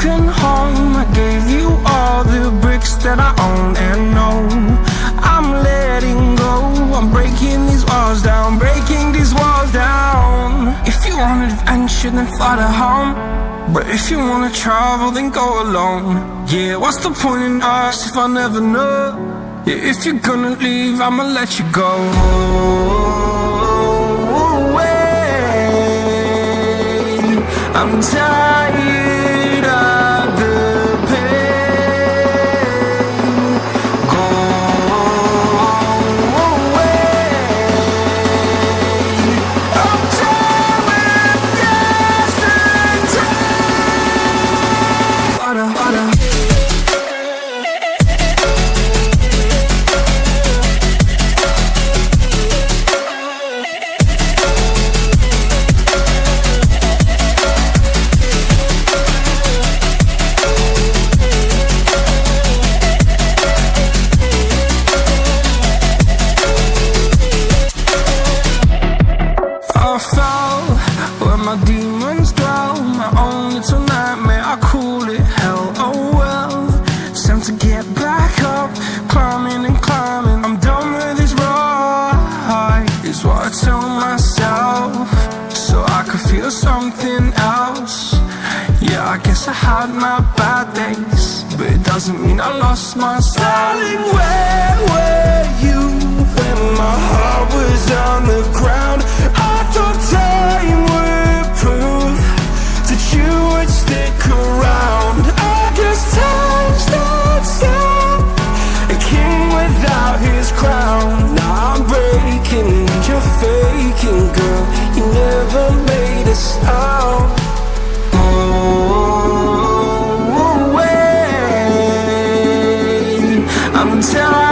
broken home. I gave you all the bricks that I own and know. I'm letting go, I'm breaking these walls down, breaking these walls down. If you want adventure, then fly to home. But if you wanna travel, then go alone. Yeah, what's the point in us if I never know? Yeah, if you're gonna leave, I'ma let you go. I'm tired of the pain. Go away. I'm tired of yesterday. Harder, harder. I fell where my demons dwell. My own little nightmare, I call it hell. Oh well, it's time to get back up. Climbing and climbing, I'm done with this ride, is what I tell myself, so I could feel something else. Yeah, I guess I had my bad days, but it doesn't mean I lost myself. Darling, where were you when my heart was on the ground? I thought time would prove that you would stick around. I guess time stood still, a king without his crown. Now I'm breaking and you're faking, girl. You never made a sound. Oh, wait, I'm tired.